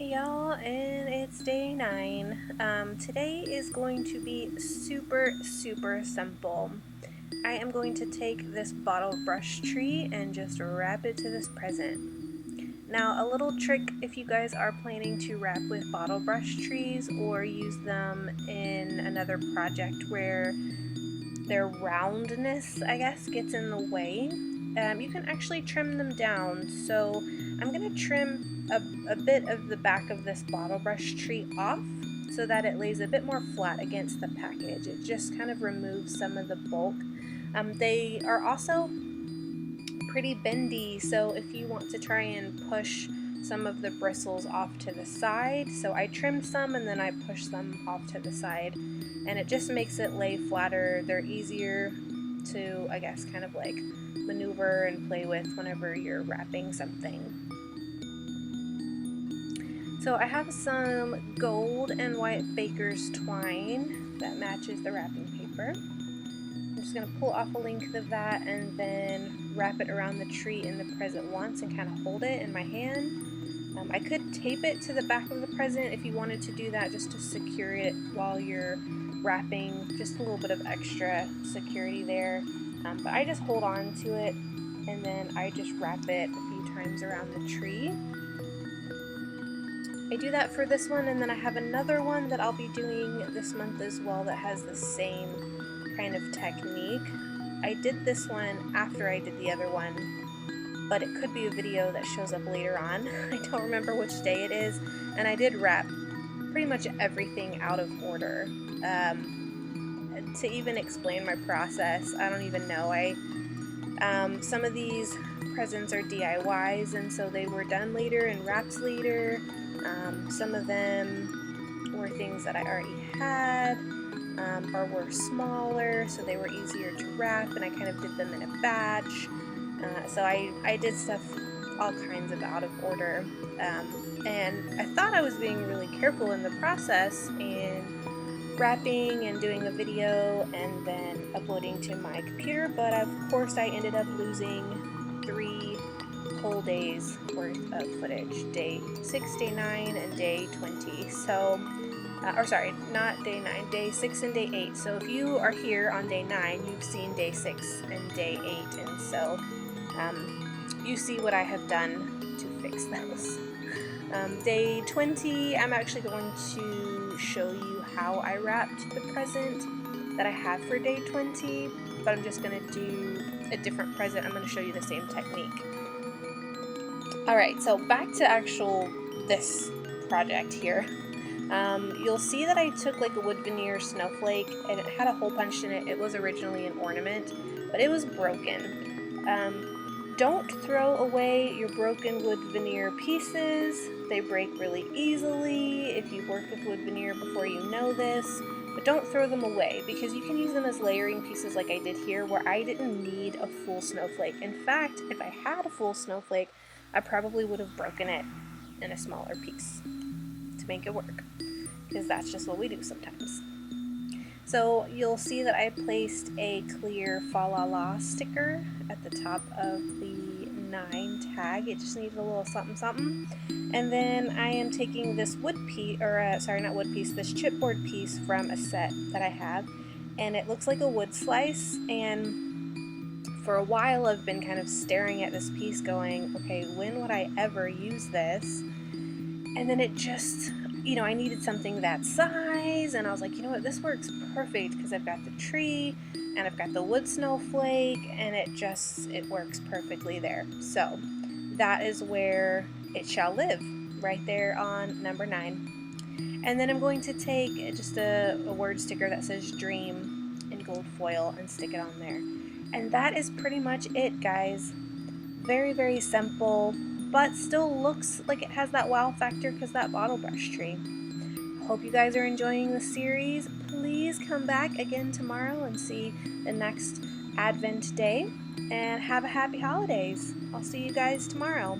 Hey y'all, and it's day 9. Today is going to be super simple. I am going to take this bottle brush tree and just wrap it to this present. Now, a little trick if you guys are planning to wrap with bottle brush trees or use them in another project where their roundness, I guess, gets in the way. You can actually trim them down. So I'm going to trim a bit of the back of this bottle brush tree off so that it lays a bit more flat against the package. It just kind of removes some of the bulk. They are also pretty bendy, so if you want to try and push some of the bristles off to the side, so I trimmed some and then I pushed them off to the side, and it just makes it lay flatter. They're easier to, I guess, kind of like maneuver and play with whenever you're wrapping something. So I have some gold and white baker's twine that matches the wrapping paper. I'm just going to pull off a length of that and then wrap it around the tree in the present once and kind of hold it in my hand. I could tape it to the back of the present if you wanted to do that, just to secure it while you're wrapping, just a little bit of extra security there. But I just hold on to it and then I just wrap it a few times around the tree. I do that for this one, and then I have another one that I'll be doing this month as well that has the same kind of technique. I did this one after I did the other one, but it could be a video that shows up later on. I don't remember which day it is, and I did wrap pretty much everything out of order. To even explain my process, I don't even know. Some of these presents are DIYs, and so they were done later and wrapped later. Some of them were things that I already had, or were smaller, so they were easier to wrap, and I kind of did them in a batch. So I did stuff all kinds of out of order, and I thought I was being really careful in the process and wrapping and doing a video and then uploading to my computer, but of course I ended up losing 3 whole days worth of footage, day 6, day 9, and day 20. So, or sorry, not day 9, day 6 and day 8. So if you are here on day 9, you've seen day 6 and day 8, and so you see what I have done to fix those. Day 20, I'm actually going to show you how I wrapped the present that I have for day 20, but I'm just going to do a different present. I'm going to show you the same technique. Alright, so back to this project here. You'll see that I took like a wood veneer snowflake and it had a hole punched in it. It was originally an ornament, but it was broken. Don't throw away your broken wood veneer pieces. They break really easily if you've worked with wood veneer before, you know this. But don't throw them away, because you can use them as layering pieces like I did here, where I didn't need a full snowflake. In fact, if I had a full snowflake, I probably would have broken it in a smaller piece to make it work, because that's just what we do sometimes. So you'll see that I placed a clear Fa La La sticker at the top of the 9 tag. It just needed a little something something. And then I am taking this wood piece, or sorry, not wood piece, this chipboard piece from a set that I have, and it looks like a wood slice, and for a while I've been kind of staring at this piece going, okay, when would I ever use this? And then it just, I needed something that size, and I was like, you know what, this works perfect, because I've got the tree, and I've got the wood snowflake, and it works perfectly there. So that is where it shall live, right there on number 9. And then I'm going to take just a word sticker that says dream in gold foil and stick it on there. And that is pretty much it, guys. Very simple, but still looks like it has that wow factor because that bottle brush tree. Hope you guys are enjoying the series. Please come back again tomorrow and see the next Advent day, and have a happy holidays. I'll see you guys tomorrow.